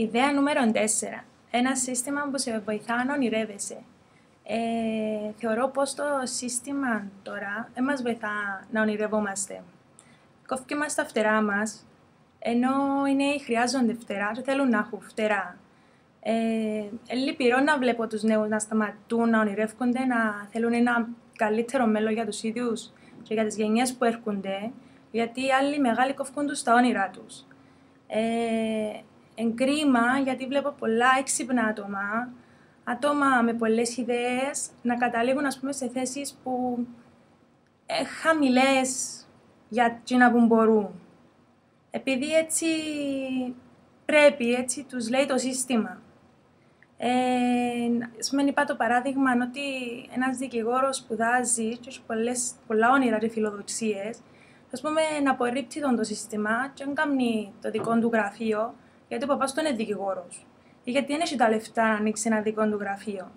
Ιδέα νούμερο 4. Ένα σύστημα που σε βοηθά να ονειρεύεσαι. Θεωρώ πως το σύστημα τώρα δεν μας βοηθά να ονειρευόμαστε. Κόφκει μας τα φτερά μας, ενώ οι νέοι χρειάζονται φτερά και θέλουν να έχουν φτερά. Λυπηρό να βλέπω τους νέους να σταματούν να ονειρεύονται, να θέλουν ένα καλύτερο μέλλον για τους ίδιους και για τις γενιές που έρχονται, γιατί οι άλλοι μεγάλοι κόφκουν τους τα όνειρά τους. Κρίμα, γιατί βλέπω πολλά έξυπνα άτομα με πολλές ιδέες να καταλήγουν, ας πούμε, σε θέσεις που χαμηλές για εκείνα που μπορούν. Επειδή έτσι πρέπει, έτσι τους λέει το σύστημα. Ας πούμε, είπα το παράδειγμα ότι ένας δικηγόρος σπουδάζει και έχει πολλά όνειρα και φιλοδοξίες, ας πούμε, να απορρίπτει το σύστημα και να κάνει το δικό του γραφείο, γιατί ο παπάς του είναι δικηγόρος. Ή γιατί δεν έχει τα λεφτά να ανοίξει ένα δικό του γραφείο.